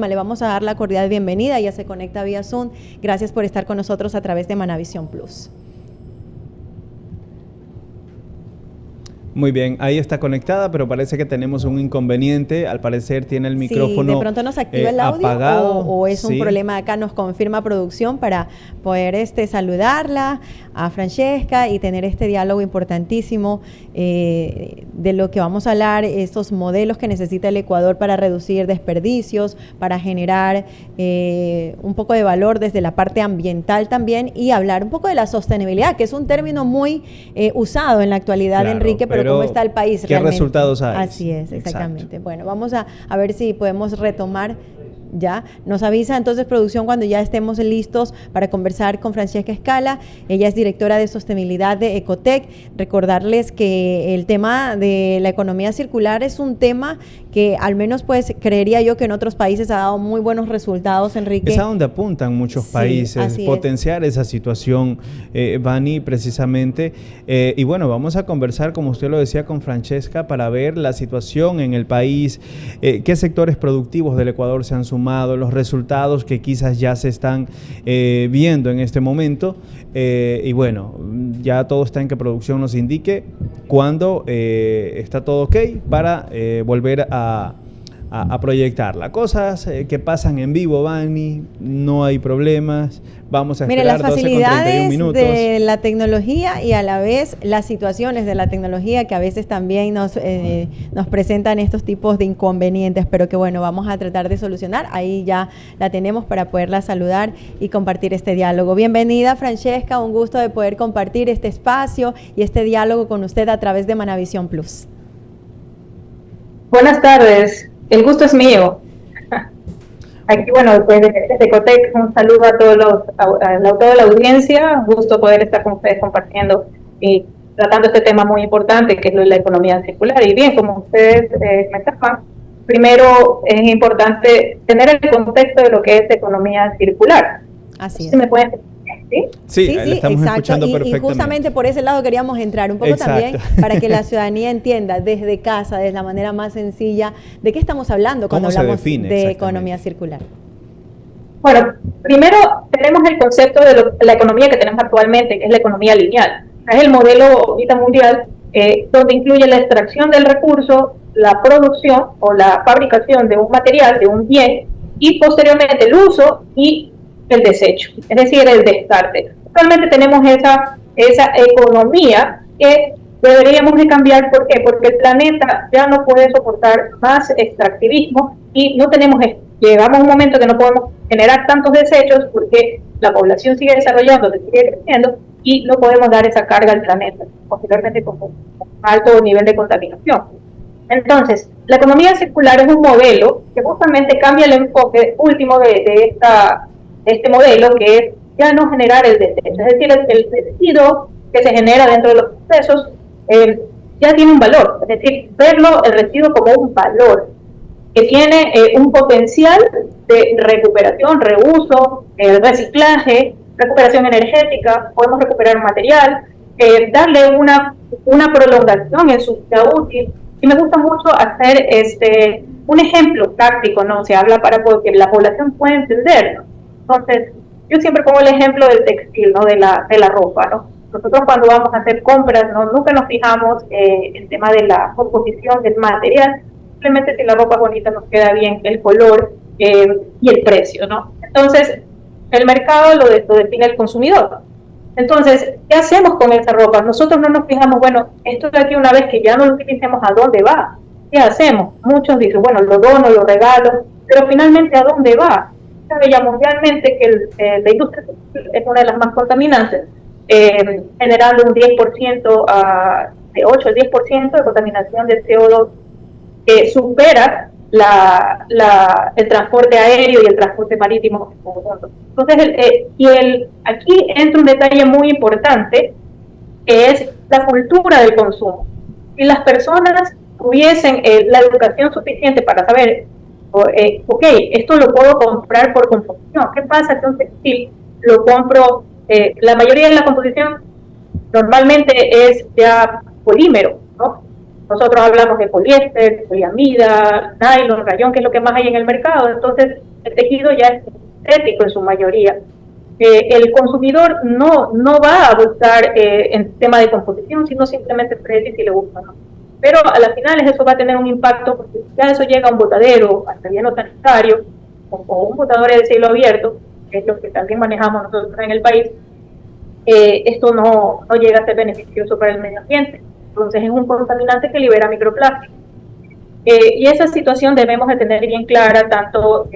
Le vamos a dar la cordial bienvenida, ella se conecta vía Zoom. Gracias por estar con nosotros a través de Manavisión Plus. Muy bien, ahí está conectada, pero parece que tenemos un inconveniente. Al parecer tiene el micrófono sí, de pronto nos activa el audio apagado. O es un problema acá, nos confirma producción para poder saludarla a Francesca y tener este diálogo importantísimo de lo que vamos a hablar, estos modelos que necesita el Ecuador para reducir desperdicios, para generar un poco de valor desde la parte ambiental también y hablar un poco de la sostenibilidad, que es un término muy usado en la actualidad, claro, Enrique, pero ¿cómo está el país ¿qué realmente? resultados hay? Así es, exactamente. Exacto. Bueno, vamos a ver si podemos retomar. Ya, nos avisa entonces producción cuando ya estemos listos para conversar con Francesca Scala. Ella es directora de sostenibilidad de Ecotec. Recordarles que el tema de la economía circular es un tema que al menos pues creería yo que en otros países ha dado muy buenos resultados, Enrique. Es a donde apuntan muchos países, potenciar esa situación, Vani, precisamente. Y bueno, vamos a conversar, como usted lo decía, con Francesca para ver la situación en el país, qué sectores productivos del Ecuador se han sumado, los resultados que quizás ya se están viendo en este momento, y bueno, ya todo está en que producción nos indique cuándo está todo ok para volver a proyectarla. Cosas que pasan en vivo, Vani, no hay problemas. Vamos a esperar 12 con 31 minutos. Mire, las facilidades de la tecnología y a la vez las situaciones de la tecnología que a veces también nos presentan estos tipos de inconvenientes, pero que bueno, vamos a tratar de solucionar. Ahí ya la tenemos para poderla saludar y compartir este diálogo. Bienvenida, Francesca, un gusto de poder compartir este espacio y este diálogo con usted a través de Manavisión Plus. Buenas tardes. El gusto es mío. Aquí, bueno, desde Ecotec, un saludo a toda la audiencia. Un gusto poder estar con ustedes compartiendo y tratando este tema muy importante, que es la economía circular. Y bien, como ustedes comentaban, primero es importante tener el contexto de lo que es economía circular. Así es. ¿Sí me pueden Sí, estamos exacto. Escuchando perfectamente. Y justamente por ese lado queríamos entrar un poco también para que la ciudadanía entienda desde casa, de la manera más sencilla, de qué estamos hablando cuando hablamos de economía circular. Bueno, primero tenemos el concepto de la economía que tenemos actualmente, que es la economía lineal. Es el modelo ahorita mundial donde incluye la extracción del recurso, la producción o la fabricación de un material, de un bien, y posteriormente el uso y el desecho, es decir, el descarte. Actualmente tenemos esa economía que deberíamos de cambiar. ¿Por qué? Porque el planeta ya no puede soportar más extractivismo y llegamos a un momento que no podemos generar tantos desechos porque la población sigue desarrollándose, sigue creciendo y no podemos dar esa carga al planeta, posiblemente con un alto nivel de contaminación. Entonces, la economía circular es un modelo que justamente cambia el enfoque último de este modelo, que es ya no generar el desecho, es decir, el residuo que se genera dentro de los procesos ya tiene un valor, es decir, verlo el residuo como un valor que tiene un potencial de recuperación, reuso, reciclaje, recuperación energética, podemos recuperar material, darle una prolongación en su vida útil. Y me gusta mucho hacer un ejemplo práctico, ¿no? Se habla para que la población pueda entenderlo. Entonces, yo siempre pongo el ejemplo del textil, ¿no? De la ropa, ¿no? Nosotros cuando vamos a hacer compras, ¿no? Nunca nos fijamos en el tema de la composición del material, simplemente si la ropa bonita nos queda bien, el color y el precio, ¿no? Entonces, el mercado lo define el consumidor. Entonces, ¿qué hacemos con esa ropa? Nosotros no nos fijamos, bueno, esto de aquí una vez que ya no lo utilicemos, ¿a dónde va? ¿Qué hacemos? Muchos dicen, bueno, lo dono, lo regalo, pero finalmente, ¿a dónde va? Sabe ya mundialmente que la industria es una de las más contaminantes, generando un 10%, de 8 al 10% de contaminación de CO2, que supera el transporte aéreo y el transporte marítimo. Entonces, aquí entra un detalle muy importante, que es la cultura del consumo. Si las personas tuviesen la educación suficiente para saber, ok, esto lo puedo comprar por composición. ¿Qué pasa que un textil lo compro? La mayoría de la composición normalmente es ya polímero, ¿no? nosotros hablamos de poliéster, poliamida, nylon, rayón, que es lo que más hay en el mercado. Entonces, el tejido ya es sintético en su mayoría. El consumidor no va a buscar en tema de composición, sino simplemente precio si le gusta o no. Pero a las finales eso va a tener un impacto, porque ya eso llega a un botadero, hasta relleno sanitario, o un botador de cielo abierto, que es lo que también manejamos nosotros en el país. Esto no llega a ser beneficioso para el medio ambiente. Entonces es un contaminante que libera microplásticos. Y esa situación debemos de tener bien clara, tanto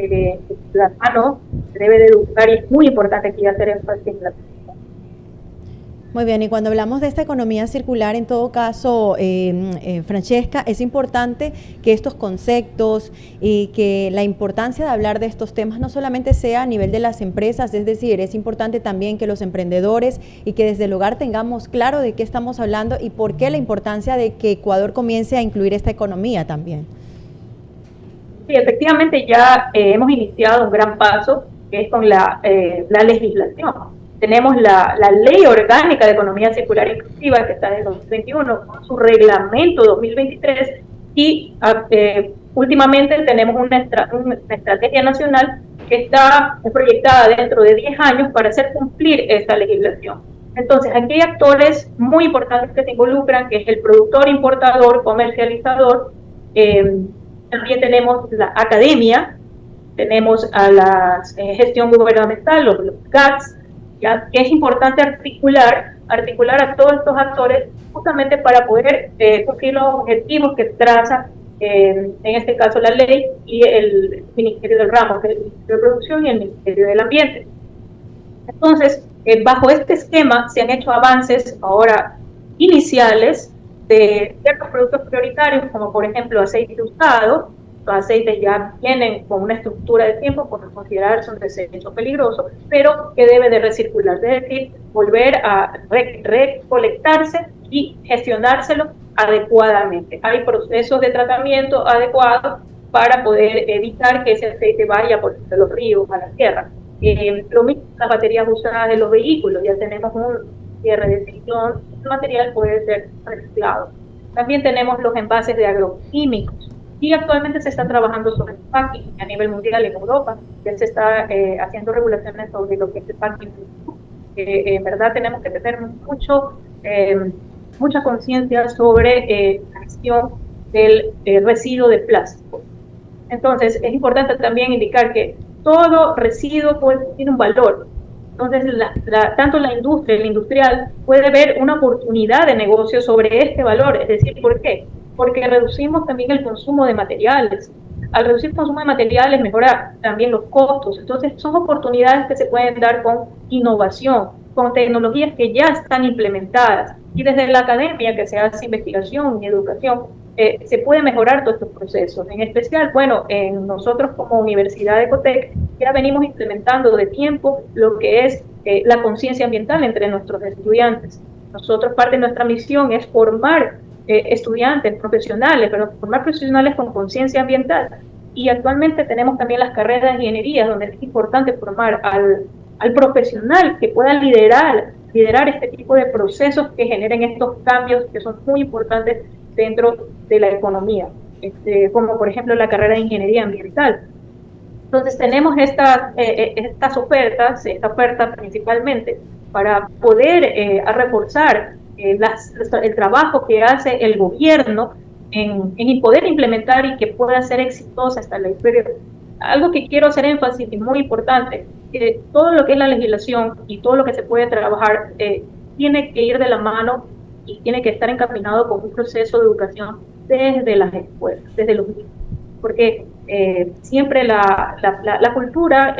la mano se debe de educar, y es muy importante aquí hacer énfasis en la. Muy bien, y cuando hablamos de esta economía circular, en todo caso, Francesca, es importante que estos conceptos y que la importancia de hablar de estos temas no solamente sea a nivel de las empresas, es decir, es importante también que los emprendedores y que desde el hogar tengamos claro de qué estamos hablando y por qué la importancia de que Ecuador comience a incluir esta economía también. Sí, efectivamente ya hemos iniciado un gran paso, que es con la legislación. Tenemos la Ley Orgánica de Economía Circular Inclusiva, que está desde 2021, con su reglamento 2023, y últimamente tenemos una estrategia nacional que está proyectada dentro de 10 años para hacer cumplir esta legislación. Entonces, aquí hay actores muy importantes que se involucran, que es el productor, importador, comercializador. También tenemos la academia, tenemos a la gestión gubernamental, los GATS, ¿ya? Que es importante articular a todos estos actores justamente para poder cumplir los objetivos que traza, en este caso, la ley y el Ministerio del Ramo, que es el Ministerio de Producción y el Ministerio del Ambiente. Entonces, bajo este esquema se han hecho avances ahora iniciales de ciertos productos prioritarios, como por ejemplo aceite usado. Los aceites ya vienen con una estructura de tiempo por considerarse un desecho peligroso, pero que debe de recircular, es decir, volver a recolectarse y gestionárselo adecuadamente. Hay procesos de tratamiento adecuados para poder evitar que ese aceite vaya por los ríos a la tierra. Lo mismo las baterías usadas de los vehículos, ya tenemos un cierre de ciclón, el material puede ser reciclado. También tenemos los envases de agroquímicos, y actualmente se está trabajando sobre el packing a nivel mundial en Europa. Ya se está haciendo regulaciones sobre lo que es el packing. En verdad tenemos que tener mucha conciencia sobre la gestión del residuo de plástico. Entonces es importante también indicar que todo residuo tiene un valor. Entonces tanto la industria, el industrial, puede ver una oportunidad de negocio sobre este valor. Es decir, ¿por qué? Porque reducimos también el consumo de materiales. Al reducir el consumo de materiales mejora también los costos. Entonces son oportunidades que se pueden dar con innovación, con tecnologías que ya están implementadas. Y desde la academia, que se hace investigación y educación, se puede mejorar todos estos procesos. En especial, bueno, nosotros como Universidad de Ecotec ya venimos implementando de tiempo lo que es la conciencia ambiental entre nuestros estudiantes. Nosotros, parte de nuestra misión es formar estudiantes, formar profesionales con conciencia ambiental. Y actualmente tenemos también las carreras de ingeniería, donde es importante formar al profesional que pueda liderar este tipo de procesos que generen estos cambios que son muy importantes dentro de la economía, como por ejemplo la carrera de ingeniería ambiental. Entonces tenemos estas ofertas, esta oferta principalmente para poder reforzar el trabajo que hace el gobierno en poder implementar y que pueda ser exitosa esta ley. Pero algo que quiero hacer énfasis y muy importante, que todo lo que es la legislación y todo lo que se puede trabajar tiene que ir de la mano y tiene que estar encaminado con un proceso de educación desde las escuelas, desde los niños. Porque siempre la cultura,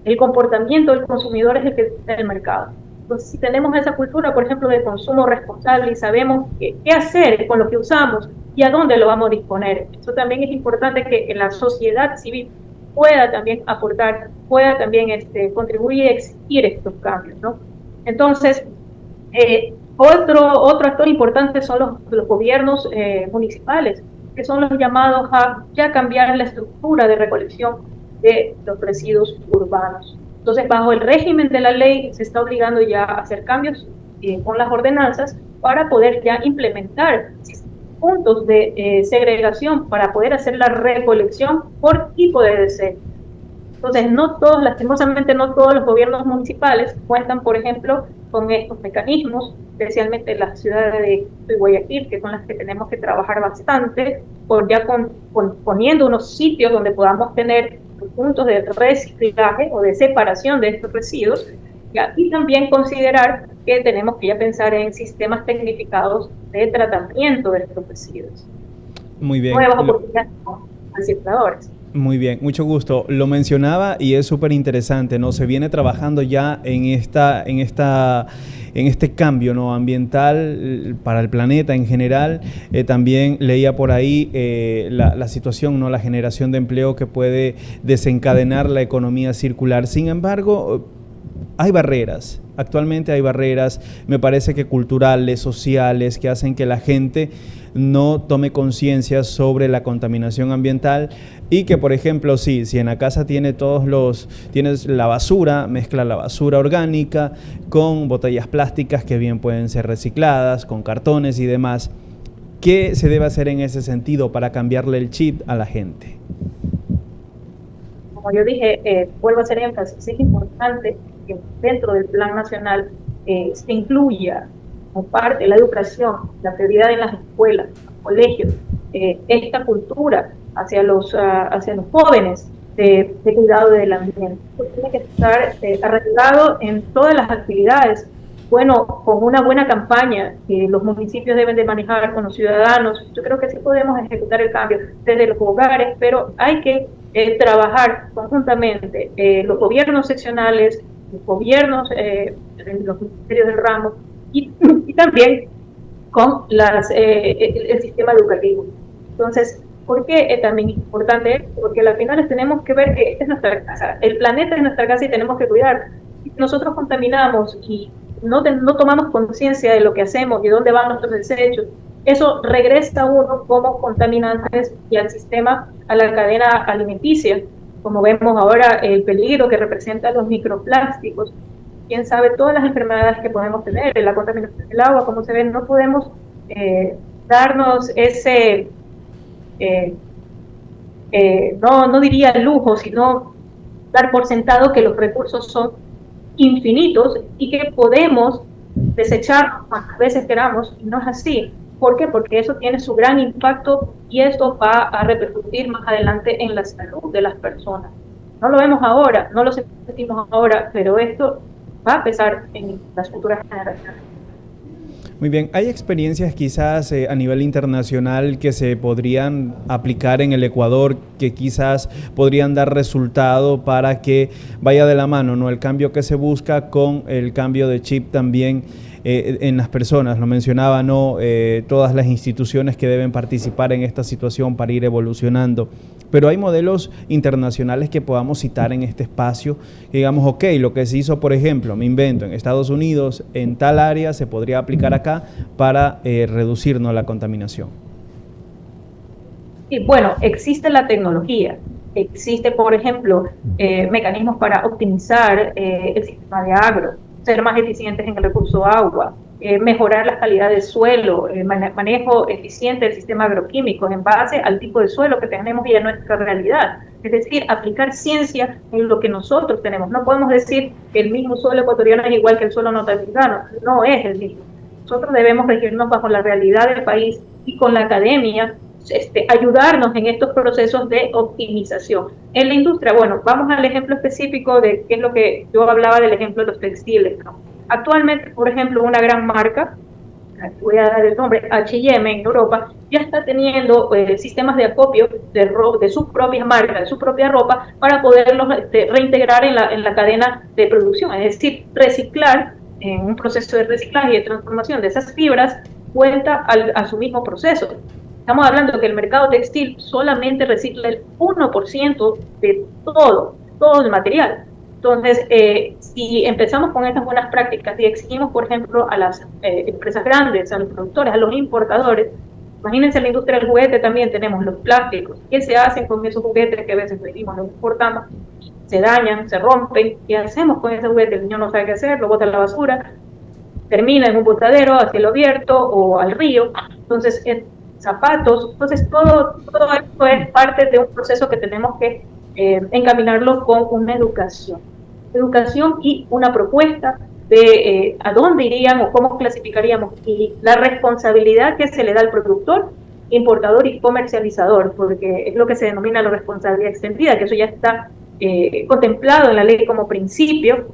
el comportamiento del consumidor es el que está en el mercado. Entonces, si tenemos esa cultura, por ejemplo, de consumo responsable y sabemos qué hacer con lo que usamos y a dónde lo vamos a disponer, eso también es importante que la sociedad civil pueda también aportar, pueda también contribuir y exigir estos cambios, ¿no? Entonces, otro actor importante son los gobiernos municipales, que son los llamados a ya cambiar la estructura de recolección de los residuos urbanos. Entonces, bajo el régimen de la ley, se está obligando ya a hacer cambios con las ordenanzas para poder ya implementar puntos de segregación para poder hacer la recolección por tipo de desecho. Entonces, no todos, lastimosamente, no todos los gobiernos municipales cuentan, por ejemplo, con estos mecanismos, especialmente las ciudades de Guayaquil, que son las que tenemos que trabajar bastante, poniendo unos sitios donde podamos tener puntos de reciclaje o de separación de estos residuos, y también considerar que tenemos que ya pensar en sistemas tecnificados de tratamiento de estos residuos. Muy bien. Nuevas oportunidades con recicladores. Muy bien, mucho gusto. Lo mencionaba y es súper interesante, ¿no? Se viene trabajando ya en este cambio, ¿no?, ambiental para el planeta en general. También leía por ahí la situación, ¿no?, la generación de empleo que puede desencadenar la economía circular. Sin embargo, hay barreras. Actualmente hay barreras, me parece que culturales, sociales, que hacen que la gente no tome conciencia sobre la contaminación ambiental y que, por ejemplo, si en la casa tienes la basura, mezcla la basura orgánica con botellas plásticas que bien pueden ser recicladas, con cartones y demás. ¿Qué se debe hacer en ese sentido para cambiarle el chip a la gente? Como yo dije, vuelvo a hacer énfasis, es importante que dentro del Plan Nacional se incluya como parte de la educación, la prioridad en las escuelas, los colegios, esta cultura hacia los jóvenes de cuidado del ambiente. Esto tiene que estar arraigado en todas las actividades. Bueno, con una buena campaña que los municipios deben de manejar con los ciudadanos, yo creo que sí podemos ejecutar el cambio desde los hogares, pero hay que trabajar conjuntamente los gobiernos seccionales, los gobiernos, los ministerios del ramo y también con el sistema educativo. Entonces, ¿por qué también es importante? Porque al final tenemos que ver que esta es nuestra casa, el planeta es nuestra casa y tenemos que cuidar. Si nosotros contaminamos y no tomamos conciencia de lo que hacemos y dónde van nuestros desechos, eso regresa a uno como contaminantes y al sistema, a la cadena alimenticia. Como vemos ahora, el peligro que representan los microplásticos. Quién sabe todas las enfermedades que podemos tener, la contaminación del agua, como se ve, no podemos darnos ese, no diría lujo, sino dar por sentado que los recursos son infinitos y que podemos desechar cuantas veces queramos, y no es así. ¿Por qué? Porque eso tiene su gran impacto y esto va a repercutir más adelante en la salud de las personas. No lo vemos ahora, no lo sentimos ahora, pero esto va a pesar en las futuras generaciones. Muy bien, ¿hay experiencias quizás a nivel internacional que se podrían aplicar en el Ecuador, que quizás podrían dar resultado para que vaya de la mano, ¿no?, el cambio que se busca con el cambio de chip también en las personas? Lo mencionaba, ¿no?, todas las instituciones que deben participar en esta situación para ir evolucionando. Pero hay modelos internacionales que podamos citar en este espacio, que digamos, ok, lo que se hizo, por ejemplo, me invento, en Estados Unidos, en tal área, se podría aplicar acá para reducir, ¿no?, la contaminación. Y bueno, existe la tecnología, existe, por ejemplo, mecanismos para optimizar el sistema de agro, ser más eficientes en el recurso agua, mejorar la calidad del suelo, manejo eficiente del sistema agroquímico en base al tipo de suelo que tenemos y a nuestra realidad. Es decir, aplicar ciencia en lo que nosotros tenemos. No podemos decir que el mismo suelo ecuatoriano es igual que el suelo norteamericano. No es el mismo. Nosotros debemos regirnos bajo la realidad del país y con la academia ayudarnos en estos procesos de optimización. En la industria, bueno, vamos al ejemplo específico de qué es lo que yo hablaba del ejemplo de los textiles, ¿no? Actualmente, por ejemplo, una gran marca, voy a dar el nombre, H&M en Europa, ya está teniendo sistemas de acopio de sus propias marcas, de su propia ropa, para poderlos reintegrar en la cadena de producción, es decir, reciclar en un proceso de reciclaje y de transformación de esas fibras, cuenta a su mismo proceso. Estamos hablando que el mercado textil solamente recicla el 1% de todo el material. Entonces, si empezamos con estas buenas prácticas y exigimos, por ejemplo, a las empresas grandes, a los productores, a los importadores, imagínense en la industria del juguete también tenemos los plásticos. ¿Qué se hacen con esos juguetes que a veces pedimos, los importamos? Se dañan, se rompen. ¿Qué hacemos con ese juguete? El niño no sabe qué hacer, lo bota a la basura, termina en un botadero, a cielo abierto o al río. Entonces, zapatos. Entonces, todo esto es parte de un proceso que tenemos que encaminarlo con una educación y una propuesta de a dónde irían o cómo clasificaríamos, y la responsabilidad que se le da al productor, importador y comercializador, porque es lo que se denomina la responsabilidad extendida, que eso ya está contemplado en la ley como principio,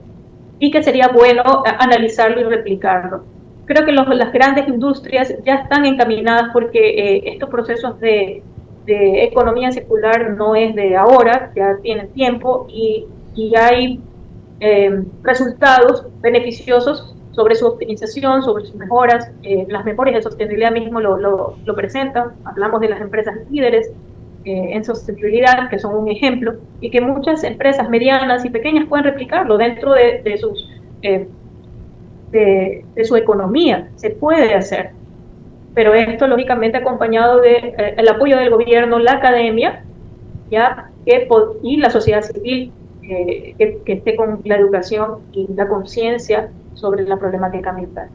y que sería bueno analizarlo y replicarlo. Creo que las grandes industrias ya están encaminadas, porque estos procesos de economía circular no es de ahora, ya tienen tiempo, y hay resultados beneficiosos sobre su optimización, sobre sus mejoras. Las memorias de sostenibilidad mismo lo presentan. Hablamos de las empresas líderes en sostenibilidad, que son un ejemplo, y que muchas empresas medianas y pequeñas pueden replicarlo dentro de su economía. Se puede hacer, pero esto lógicamente acompañado de el apoyo del gobierno, la academia, ya, y la sociedad civil, que esté con la educación y la conciencia sobre la problemática ambiental.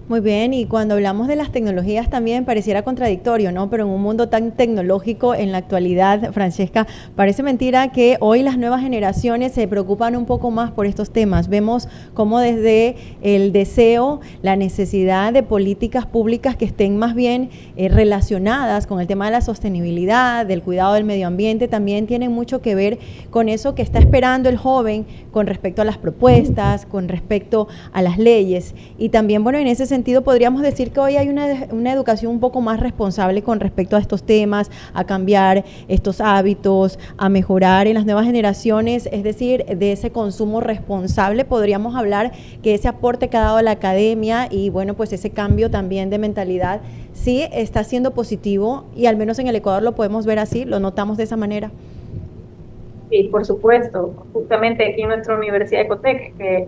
Muy bien, y cuando hablamos de las tecnologías también pareciera contradictorio, ¿no? Pero en un mundo tan tecnológico en la actualidad, Francesca, parece mentira que hoy las nuevas generaciones se preocupan un poco más por estos temas. Vemos cómo desde el deseo, la necesidad de políticas públicas que estén más bien relacionadas con el tema de la sostenibilidad, del cuidado del medio ambiente, también tienen mucho que ver con eso que está esperando el joven con respecto a las propuestas, con respecto a las leyes. Y también, bueno, en ese sentido podríamos decir que hoy hay una educación un poco más responsable con respecto a estos temas, a cambiar estos hábitos, a mejorar en las nuevas generaciones, es decir, de ese consumo responsable. Podríamos hablar que ese aporte que ha dado la academia y bueno, pues ese cambio también de mentalidad sí está siendo positivo, y al menos en el Ecuador lo podemos ver así, lo notamos de esa manera. Sí, por supuesto, justamente aquí en nuestra Universidad de Ecotec, que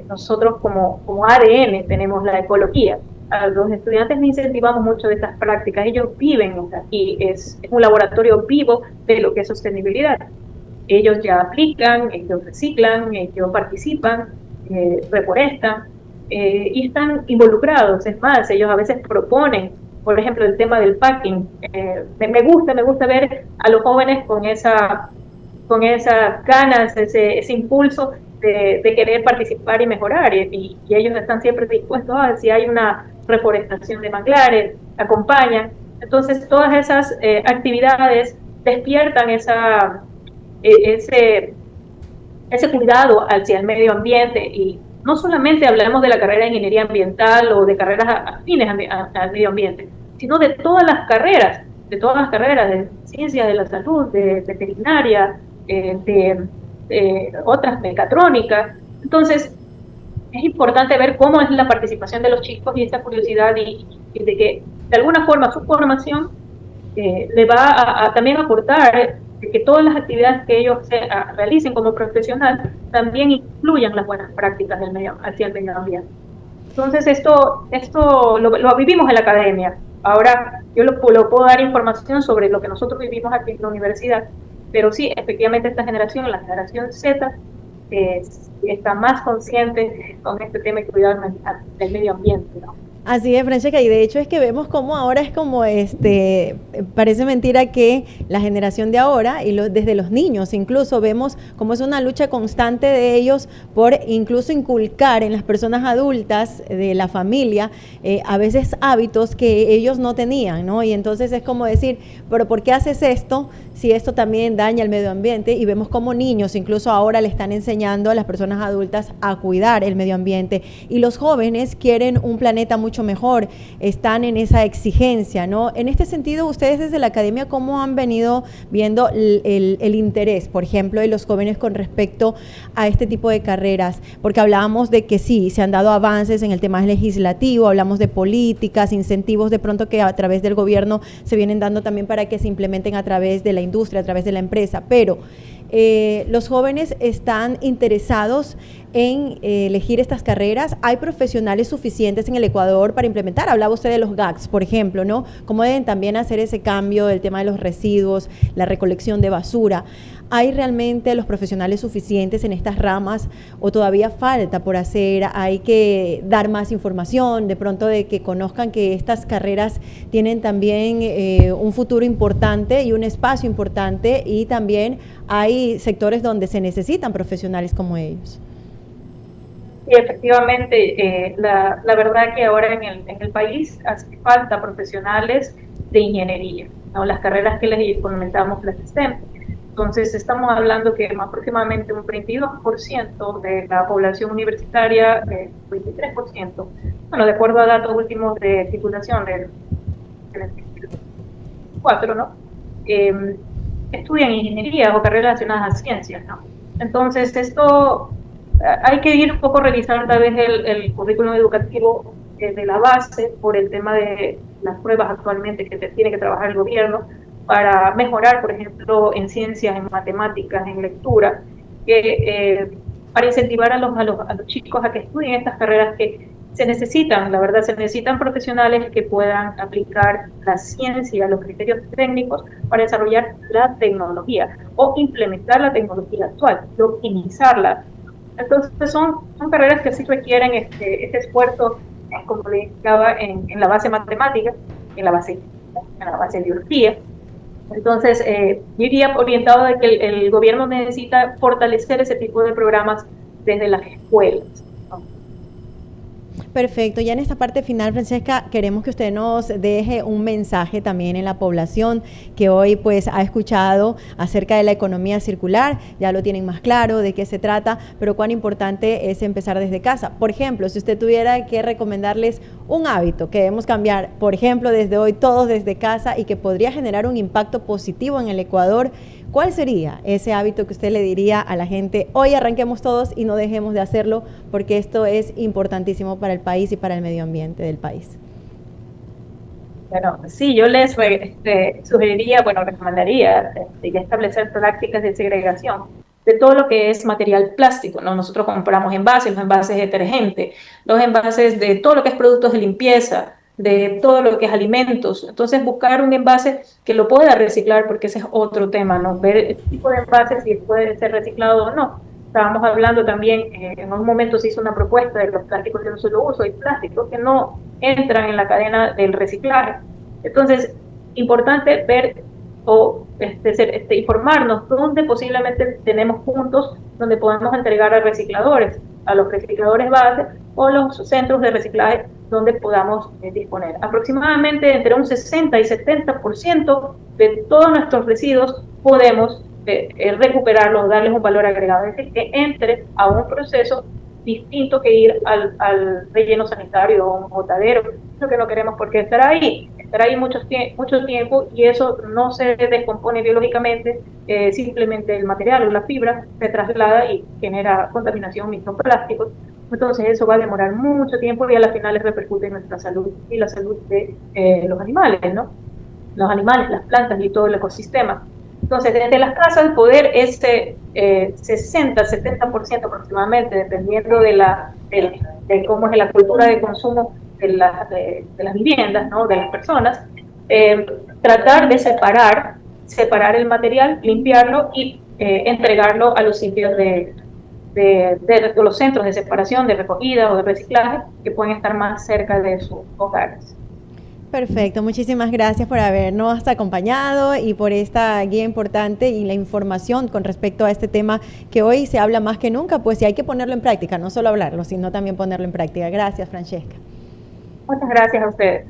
nosotros como ADN tenemos la ecología. A los estudiantes les incentivamos mucho de estas prácticas, ellos viven aquí, es un laboratorio vivo de lo que es sostenibilidad. Ellos ya aplican, ellos reciclan, ellos participan, reforestan, y están involucrados. Es más, ellos a veces proponen, por ejemplo, el tema del packing. Me gusta ver a los jóvenes con esas ganas, ese impulso de querer participar y mejorar, y ellos están siempre dispuestos a, si hay una reforestación de manglares, acompañan. Entonces todas esas actividades despiertan ese cuidado hacia el medio ambiente, y no solamente hablamos de la carrera de ingeniería ambiental o de carreras afines al medio ambiente, sino de todas las carreras de ciencia de la salud, de veterinaria, otras mecatrónicas. Entonces es importante ver cómo es la participación de los chicos y esta curiosidad, y de que de alguna forma su formación le va a también aportar que todas las actividades que ellos realicen como profesional también incluyan las buenas prácticas hacia el medio ambiente. Entonces esto lo vivimos en la academia. Ahora yo lo puedo dar información sobre lo que nosotros vivimos aquí en la universidad, pero sí, efectivamente esta generación, la generación Z, está más consciente con este tema de cuidado del medio ambiente, ¿no? Así es, Francesca, y de hecho es que vemos cómo ahora es como parece mentira que la generación de ahora, y desde los niños incluso, vemos cómo es una lucha constante de ellos por incluso inculcar en las personas adultas de la familia a veces hábitos que ellos no tenían, ¿no? Y entonces es como decir, pero ¿por qué haces esto si esto también daña el medio ambiente? Y vemos cómo niños incluso ahora le están enseñando a las personas adultas a cuidar el medio ambiente, y los jóvenes quieren un planeta mucho mejor, están en esa exigencia, ¿no? En este sentido, ustedes desde la academia, ¿cómo han venido viendo el interés, por ejemplo, de los jóvenes con respecto a este tipo de carreras? Porque hablábamos de que sí, se han dado avances en el tema legislativo, hablamos de políticas, incentivos de pronto que a través del gobierno se vienen dando también para que se implementen a través de la industria, a través de la empresa, pero los jóvenes están interesados en elegir estas carreras? ¿Hay profesionales suficientes en el Ecuador para implementar? Hablaba usted de los GACs, por ejemplo, ¿no? ¿Cómo deben también hacer ese cambio del tema de los residuos, la recolección de basura? ¿Hay realmente los profesionales suficientes en estas ramas o todavía falta por hacer? ¿Hay que dar más información, de pronto de que conozcan que estas carreras tienen también un futuro importante y un espacio importante, y también hay sectores donde se necesitan profesionales como ellos? Sí, efectivamente, la verdad que ahora en el país hace falta profesionales de ingeniería, ¿no? Las carreras que les comentamos, las STEM. Entonces, estamos hablando que aproximadamente un 22% de la población universitaria, 23%, bueno, de acuerdo a datos últimos de titulación del 4, ¿no? Estudian ingeniería o carreras relacionadas a ciencias, ¿no? Entonces, esto hay que ir un poco a revisar tal vez el currículum educativo de la base por el tema de las pruebas actualmente que tiene que trabajar el gobierno para mejorar, por ejemplo, en ciencias, en matemáticas, en lectura, para incentivar a los chicos a que estudien estas carreras que se necesitan, la verdad, se necesitan profesionales que puedan aplicar la ciencia, los criterios técnicos para desarrollar la tecnología o implementar la tecnología actual, optimizarla. Entonces son carreras que sí requieren este esfuerzo, como le indicaba, en la base matemática, en la base de biología. Entonces, yo iría orientado de que el gobierno necesita fortalecer ese tipo de programas desde las escuelas. Perfecto. Ya en esta parte final, Francesca, queremos que usted nos deje un mensaje también en la población que hoy pues ha escuchado acerca de la economía circular. Ya lo tienen más claro de qué se trata, pero cuán importante es empezar desde casa. Por ejemplo, si usted tuviera que recomendarles un hábito que debemos cambiar, por ejemplo, desde hoy, todos desde casa, y que podría generar un impacto positivo en el Ecuador, ¿cuál sería ese hábito que usted le diría a la gente? Hoy arranquemos todos y no dejemos de hacerlo, porque esto es importantísimo para el país y para el medio ambiente del país. Bueno, sí, yo les sugeriría, recomendaría establecer prácticas de segregación de todo lo que es material plástico, ¿no? Nosotros compramos envases, los envases de detergente, los envases de todo lo que es productos de limpieza, de todo lo que es alimentos. Entonces, buscar un envase que lo pueda reciclar, porque ese es otro tema, ¿no? Ver el tipo de envase, si puede ser reciclado o no. Estábamos hablando también, en un momento se hizo una propuesta de los plásticos de un solo uso y plásticos que no entran en la cadena del reciclaje. Entonces, importante ver o informarnos dónde posiblemente tenemos puntos donde podemos entregar a los recicladores base o los centros de reciclaje donde podamos disponer. Aproximadamente entre un 60 y 70% de todos nuestros residuos podemos recuperarlos, darles un valor agregado, es decir, que entre a un proceso distinto que ir al relleno sanitario o un botadero. Lo que no queremos, porque estará ahí mucho tiempo y eso no se descompone biológicamente, simplemente el material o la fibra se traslada y genera contaminación, microplásticos. Entonces eso va a demorar mucho tiempo y a la final les repercute en nuestra salud y la salud de los animales, ¿no? Los animales, las plantas y todo el ecosistema. Entonces, desde las casas, poder 60-70% aproximadamente, dependiendo de cómo es la cultura de consumo de las viviendas, ¿no? De las personas, tratar de separar el material, limpiarlo y entregarlo a los sitios de los centros de separación, de recogida o de reciclaje que pueden estar más cerca de sus hogares. Perfecto, muchísimas gracias por habernos acompañado y por esta guía importante y la información con respecto a este tema que hoy se habla más que nunca, pues, y hay que ponerlo en práctica, no solo hablarlo, sino también ponerlo en práctica. Gracias, Francesca. Muchas gracias a ustedes.